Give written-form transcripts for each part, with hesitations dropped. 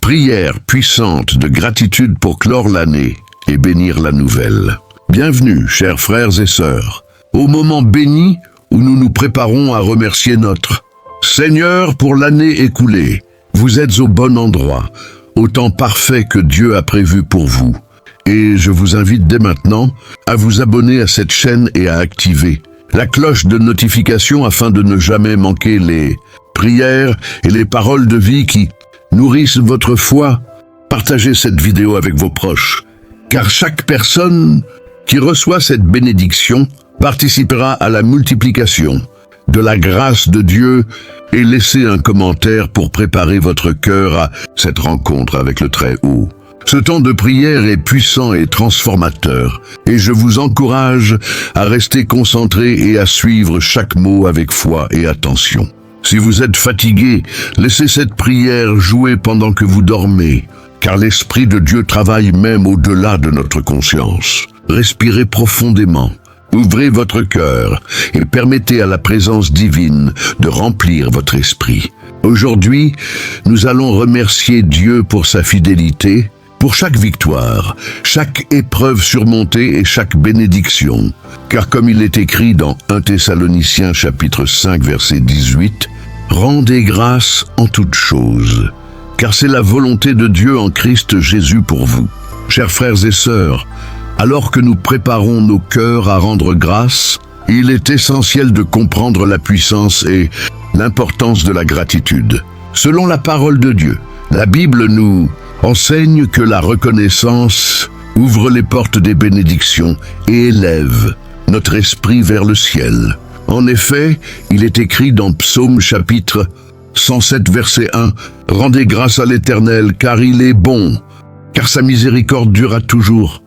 Prière puissante de gratitude pour clore l'année et bénir la nouvelle. Bienvenue, chers frères et sœurs, au moment béni où nous nous préparons à remercier notre Seigneur pour l'année écoulée. Vous êtes au bon endroit, au temps parfait que Dieu a prévu pour vous. Et je vous invite dès maintenant à vous abonner à cette chaîne et à activer la cloche de notification afin de ne jamais manquer les prières et les paroles de vie qui nourrissent votre foi. Partagez cette vidéo avec vos proches, car chaque personne qui reçoit cette bénédiction participera à la multiplication de la grâce de Dieu, et laissez un commentaire pour préparer votre cœur à cette rencontre avec le Très-Haut. Ce temps de prière est puissant et transformateur, et je vous encourage à rester concentré et à suivre chaque mot avec foi et attention. Si vous êtes fatigué, laissez cette prière jouer pendant que vous dormez, car l'Esprit de Dieu travaille même au-delà de notre conscience. Respirez profondément, ouvrez votre cœur et permettez à la présence divine de remplir votre esprit. Aujourd'hui, nous allons remercier Dieu pour sa fidélité, pour chaque victoire, chaque épreuve surmontée et chaque bénédiction. Car comme il est écrit dans 1 Thessaloniciens chapitre 5 verset 18, « Rendez grâce en toutes choses, car c'est la volonté de Dieu en Christ Jésus pour vous. » Chers frères et sœurs, alors que nous préparons nos cœurs à rendre grâce, il est essentiel de comprendre la puissance et l'importance de la gratitude. Selon la parole de Dieu, la Bible nous enseigne que la reconnaissance ouvre les portes des bénédictions et élève notre esprit vers le ciel. En effet, il est écrit dans Psaume chapitre 107 verset 1, « Rendez grâce à l'Éternel, car il est bon, car sa miséricorde durera toujours. »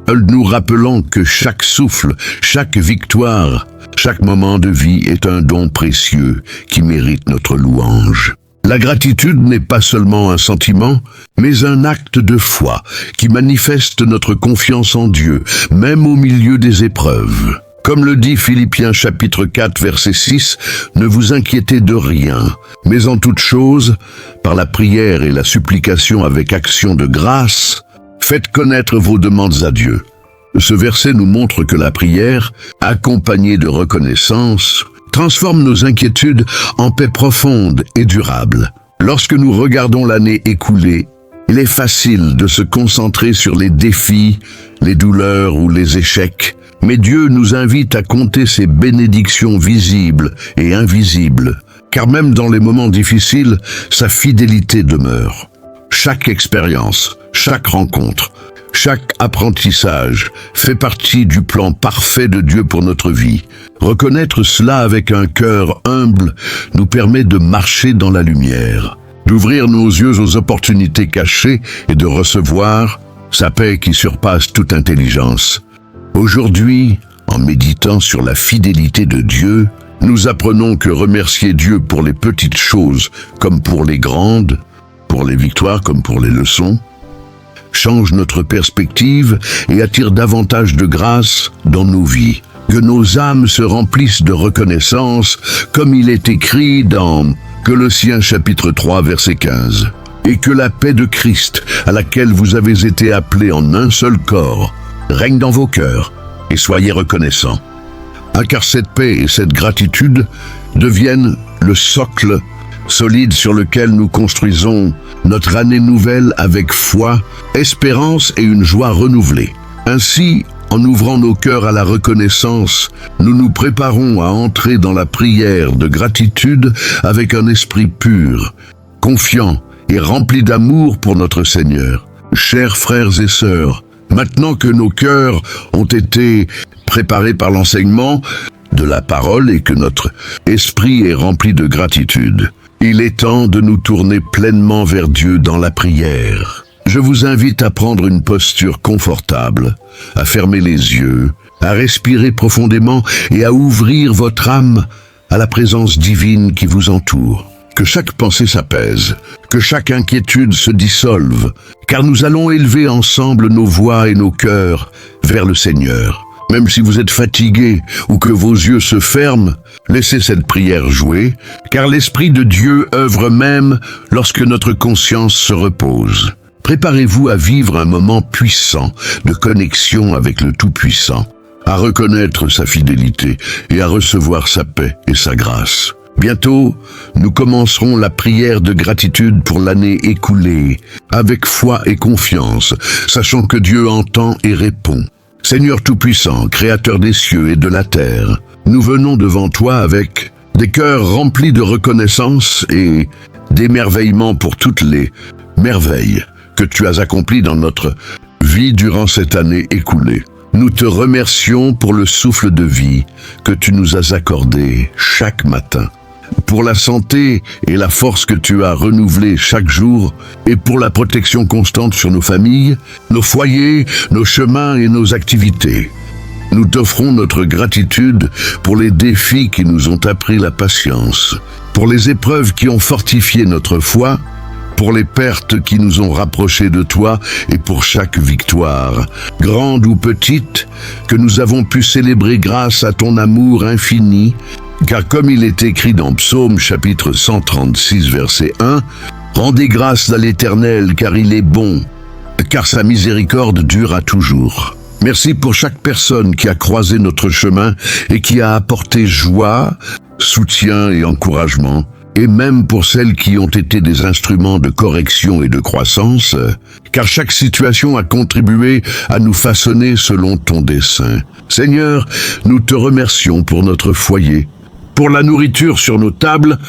Nous rappelant que chaque souffle, chaque victoire, chaque moment de vie est un don précieux qui mérite notre louange. La gratitude n'est pas seulement un sentiment, mais un acte de foi qui manifeste notre confiance en Dieu, même au milieu des épreuves. Comme le dit Philippiens chapitre 4 verset 6, « Ne vous inquiétez de rien, mais en toute chose, par la prière et la supplication avec action de grâce, faites connaître vos demandes à Dieu. » Ce verset nous montre que la prière, accompagnée de reconnaissance, transforme nos inquiétudes en paix profonde et durable. Lorsque nous regardons l'année écoulée, il est facile de se concentrer sur les défis, les douleurs ou les échecs, mais Dieu nous invite à compter ses bénédictions visibles et invisibles, car même dans les moments difficiles, sa fidélité demeure. Chaque expérience, chaque rencontre, chaque apprentissage fait partie du plan parfait de Dieu pour notre vie. Reconnaître cela avec un cœur humble nous permet de marcher dans la lumière, d'ouvrir nos yeux aux opportunités cachées et de recevoir sa paix qui surpasse toute intelligence. Aujourd'hui, en méditant sur la fidélité de Dieu, nous apprenons que remercier Dieu pour les petites choses comme pour les grandes, pour les victoires comme pour les leçons, change notre perspective et attire davantage de grâce dans nos vies. Que nos âmes se remplissent de reconnaissance, comme il est écrit dans Colossiens chapitre 3 verset 15. Et que la paix de Christ, à laquelle vous avez été appelés en un seul corps, règne dans vos cœurs, et soyez reconnaissants. Car cette paix et cette gratitude deviennent le socle solide sur lequel nous construisons notre année nouvelle avec foi, espérance et une joie renouvelée. Ainsi, en ouvrant nos cœurs à la reconnaissance, nous nous préparons à entrer dans la prière de gratitude avec un esprit pur, confiant et rempli d'amour pour notre Seigneur. Chers frères et sœurs, maintenant que nos cœurs ont été préparés par l'enseignement de la parole et que notre esprit est rempli de gratitude, il est temps de nous tourner pleinement vers Dieu dans la prière. Je vous invite à prendre une posture confortable, à fermer les yeux, à respirer profondément et à ouvrir votre âme à la présence divine qui vous entoure. Que chaque pensée s'apaise, que chaque inquiétude se dissolve, car nous allons élever ensemble nos voix et nos cœurs vers le Seigneur. Même si vous êtes fatigué ou que vos yeux se ferment, laissez cette prière jouer, car l'Esprit de Dieu œuvre même lorsque notre conscience se repose. Préparez-vous à vivre un moment puissant de connexion avec le Tout-Puissant, à reconnaître sa fidélité et à recevoir sa paix et sa grâce. Bientôt, nous commencerons la prière de gratitude pour l'année écoulée, avec foi et confiance, sachant que Dieu entend et répond. Seigneur Tout-Puissant, Créateur des cieux et de la terre, nous venons devant toi avec des cœurs remplis de reconnaissance et d'émerveillement pour toutes les merveilles que tu as accomplies dans notre vie durant cette année écoulée. Nous te remercions pour le souffle de vie que tu nous as accordé chaque matin, pour la santé et la force que tu as renouvelée chaque jour, et pour la protection constante sur nos familles, nos foyers, nos chemins et nos activités. Nous t'offrons notre gratitude pour les défis qui nous ont appris la patience, pour les épreuves qui ont fortifié notre foi, pour les pertes qui nous ont rapprochés de toi et pour chaque victoire, grande ou petite, que nous avons pu célébrer grâce à ton amour infini, car comme il est écrit dans Psaume chapitre 136 verset 1, « Rendez grâce à l'Éternel car il est bon, car sa miséricorde dure à toujours. » Merci pour chaque personne qui a croisé notre chemin et qui a apporté joie, soutien et encouragement, et même pour celles qui ont été des instruments de correction et de croissance, car chaque situation a contribué à nous façonner selon ton dessein. Seigneur, nous te remercions pour notre foyer, pour la nourriture sur nos tables,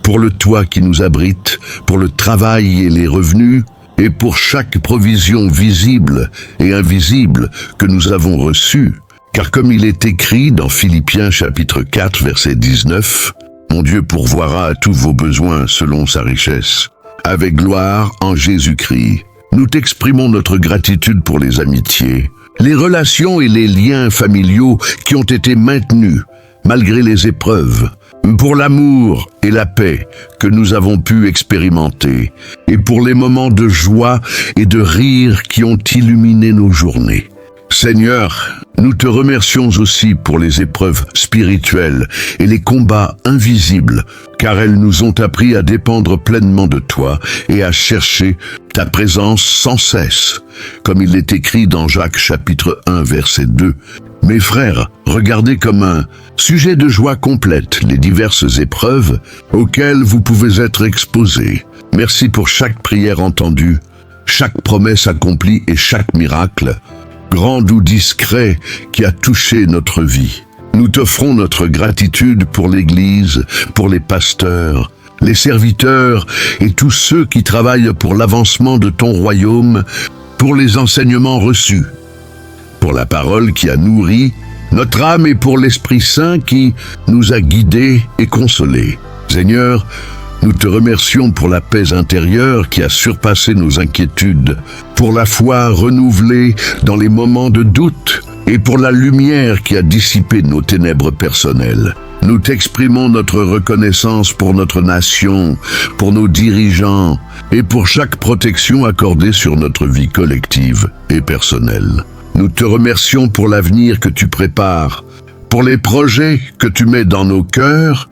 pour le toit qui nous abrite, pour le travail et les revenus, et pour chaque provision visible et invisible que nous avons reçue. Car comme il est écrit dans Philippiens chapitre 4 verset 19, « Mon Dieu pourvoira à tous vos besoins selon sa richesse, avec gloire en Jésus-Christ. » Nous t'exprimons notre gratitude pour les amitiés, les relations et les liens familiaux qui ont été maintenus malgré les épreuves, pour l'amour et la paix que nous avons pu expérimenter, et pour les moments de joie et de rire qui ont illuminé nos journées. Seigneur, nous te remercions aussi pour les épreuves spirituelles et les combats invisibles, car elles nous ont appris à dépendre pleinement de toi et à chercher ta présence sans cesse, comme il est écrit dans Jacques chapitre 1 verset 2. Mes frères, regardez comme un sujet de joie complète les diverses épreuves auxquelles vous pouvez être exposés. Merci pour chaque prière entendue, chaque promesse accomplie et chaque miracle, grand ou discret, qui a touché notre vie. Nous t'offrons notre gratitude pour l'Église, pour les pasteurs, les serviteurs et tous ceux qui travaillent pour l'avancement de ton royaume, pour les enseignements reçus, pour la parole qui a nourri notre âme et pour l'Esprit Saint qui nous a guidés et consolés. Seigneur, nous te remercions pour la paix intérieure qui a surpassé nos inquiétudes, pour la foi renouvelée dans les moments de doute et pour la lumière qui a dissipé nos ténèbres personnelles. Nous t'exprimons notre reconnaissance pour notre nation, pour nos dirigeants et pour chaque protection accordée sur notre vie collective et personnelle. Nous te remercions pour l'avenir que tu prépares, pour les projets que tu mets dans nos cœurs,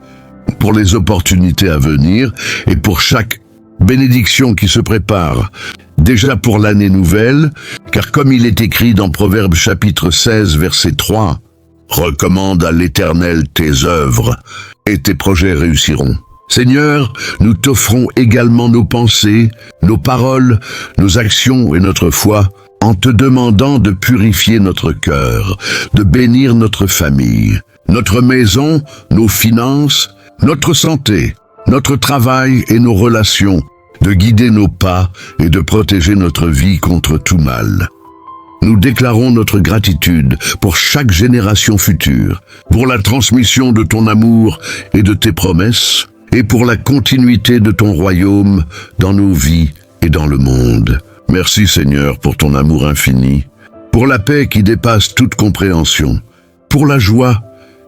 pour les opportunités à venir et pour chaque bénédiction qui se prépare, déjà pour l'année nouvelle, car comme il est écrit dans Proverbes chapitre 16 verset 3, « Recommande à l'Éternel tes œuvres et tes projets réussiront. » Seigneur, nous t'offrons également nos pensées, nos paroles, nos actions et notre foi, en te demandant de purifier notre cœur, de bénir notre famille, notre maison, nos finances, notre santé, notre travail et nos relations, de guider nos pas et de protéger notre vie contre tout mal. Nous déclarons notre gratitude pour chaque génération future, pour la transmission de ton amour et de tes promesses, et pour la continuité de ton royaume dans nos vies et dans le monde. Merci Seigneur pour ton amour infini, pour la paix qui dépasse toute compréhension, pour la joie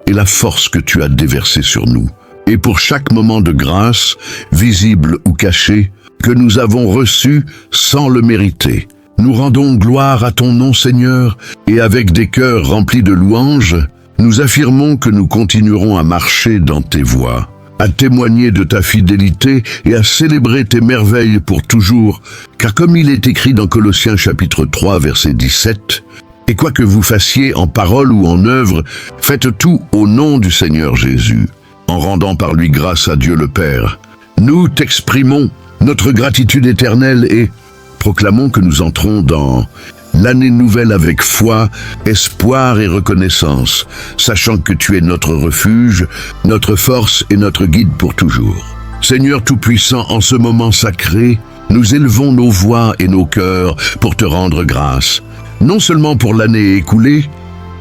et la force que tu as déversée sur nous, et pour chaque moment de grâce, visible ou caché, que nous avons reçu sans le mériter. nous rendons gloire à ton nom, Seigneur, et avec des cœurs remplis de louanges, nous affirmons que nous continuerons à marcher dans tes voies, à témoigner de ta fidélité et à célébrer tes merveilles pour toujours, car comme il est écrit dans Colossiens chapitre 3, verset 17, « Et quoi que vous fassiez en parole ou en œuvre, faites tout au nom du Seigneur Jésus, en rendant par lui grâce à Dieu le Père. Nous t'exprimons notre gratitude éternelle et proclamons que nous entrons dans l'année nouvelle avec foi, espoir et reconnaissance, sachant que tu es notre refuge, notre force et notre guide pour toujours. Seigneur Tout-Puissant, en ce moment sacré, nous élevons nos voix et nos cœurs pour te rendre grâce, non seulement pour l'année écoulée,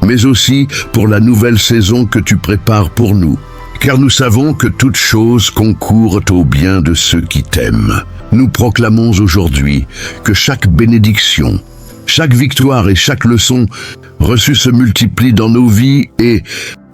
mais aussi pour la nouvelle saison que tu prépares pour nous. Car nous savons que toutes choses concourent au bien de ceux qui t'aiment. Nous proclamons aujourd'hui que chaque bénédiction, chaque victoire et chaque leçon reçue se multiplient dans nos vies et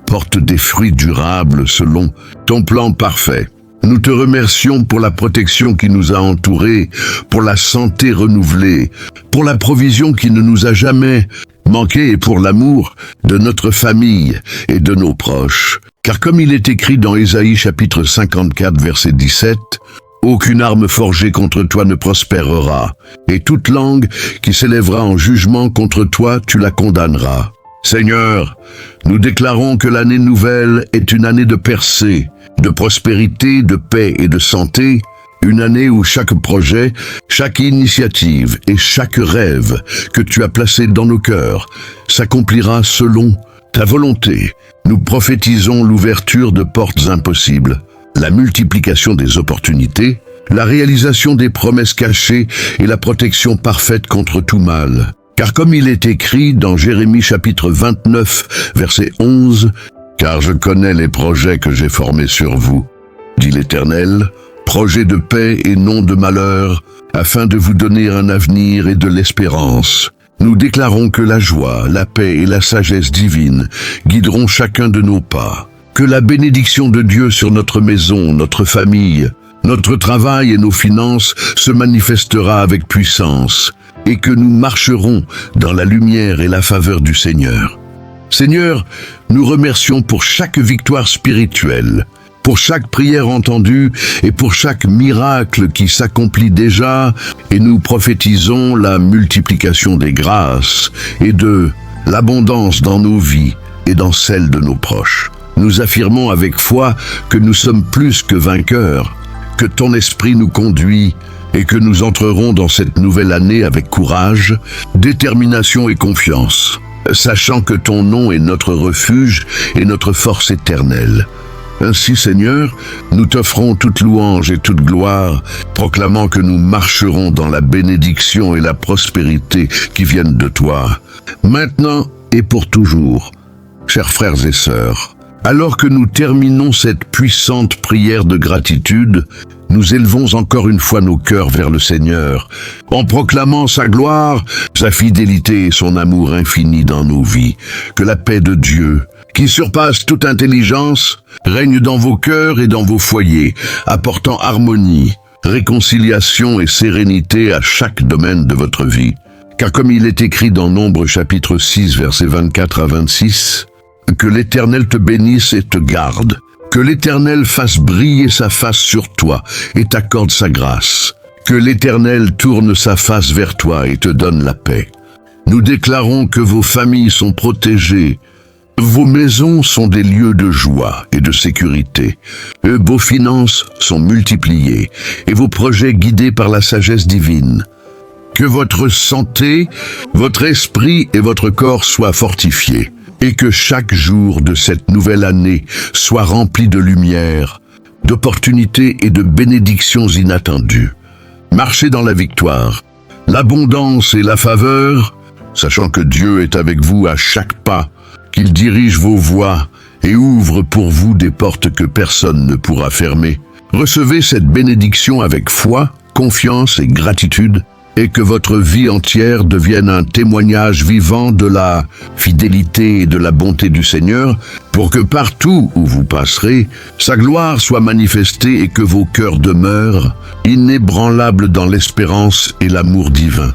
portent des fruits durables selon ton plan parfait. Nous te remercions pour la protection qui nous a entourés, pour la santé renouvelée, pour la provision qui ne nous a jamais manqué et pour l'amour de notre famille et de nos proches. Car comme il est écrit dans Ésaïe chapitre 54 verset 17, « Aucune arme forgée contre toi ne prospérera, et toute langue qui s'élèvera en jugement contre toi, tu la condamneras. » Seigneur, nous déclarons que l'année nouvelle est une année de percée, de prospérité, de paix et de santé, une année où chaque projet, chaque initiative et chaque rêve que tu as placé dans nos cœurs s'accomplira selon ta volonté. Nous prophétisons l'ouverture de portes impossibles, la multiplication des opportunités, la réalisation des promesses cachées et la protection parfaite contre tout mal. Car comme il est écrit dans Jérémie chapitre 29, verset 11, « Car je connais les projets que j'ai formés sur vous, dit l'Éternel, projets de paix et non de malheur, afin de vous donner un avenir et de l'espérance. » Nous déclarons que la joie, la paix et la sagesse divine guideront chacun de nos pas, que la bénédiction de Dieu sur notre maison, notre famille, notre travail et nos finances se manifestera avec puissance, et que nous marcherons dans la lumière et la faveur du Seigneur. Seigneur, nous remercions pour chaque victoire spirituelle, pour chaque prière entendue et pour chaque miracle qui s'accomplit déjà, et nous prophétisons la multiplication des grâces et de l'abondance dans nos vies et dans celles de nos proches. Nous affirmons avec foi que nous sommes plus que vainqueurs, que ton esprit nous conduit et que nous entrerons dans cette nouvelle année avec courage, détermination et confiance, sachant que ton nom est notre refuge et notre force éternelle. Ainsi, Seigneur, nous t'offrons toute louange et toute gloire, proclamant que nous marcherons dans la bénédiction et la prospérité qui viennent de toi, maintenant et pour toujours. Chers frères et sœurs, alors que nous terminons cette puissante prière de gratitude, nous élevons encore une fois nos cœurs vers le Seigneur, en proclamant sa gloire, sa fidélité et son amour infini dans nos vies. Que la paix de Dieu, qui surpasse toute intelligence, règne dans vos cœurs et dans vos foyers, apportant harmonie, réconciliation et sérénité à chaque domaine de votre vie. Car comme il est écrit dans Nombre chapitre 6, versets 24 à 26, « Que l'Éternel te bénisse et te garde, que l'Éternel fasse briller sa face sur toi et t'accorde sa grâce, que l'Éternel tourne sa face vers toi et te donne la paix. Nous déclarons que vos familles sont protégées, vos maisons sont des lieux de joie et de sécurité, vos finances sont multipliées et vos projets guidés par la sagesse divine. Que votre santé, votre esprit et votre corps soient fortifiés, et que chaque jour de cette nouvelle année soit rempli de lumière, d'opportunités et de bénédictions inattendues. Marchez dans la victoire, l'abondance et la faveur, sachant que Dieu est avec vous à chaque pas, qu'il dirige vos voies et ouvre pour vous des portes que personne ne pourra fermer. Recevez cette bénédiction avec foi, confiance et gratitude, et que votre vie entière devienne un témoignage vivant de la fidélité et de la bonté du Seigneur, pour que partout où vous passerez, sa gloire soit manifestée et que vos cœurs demeurent inébranlables dans l'espérance et l'amour divin.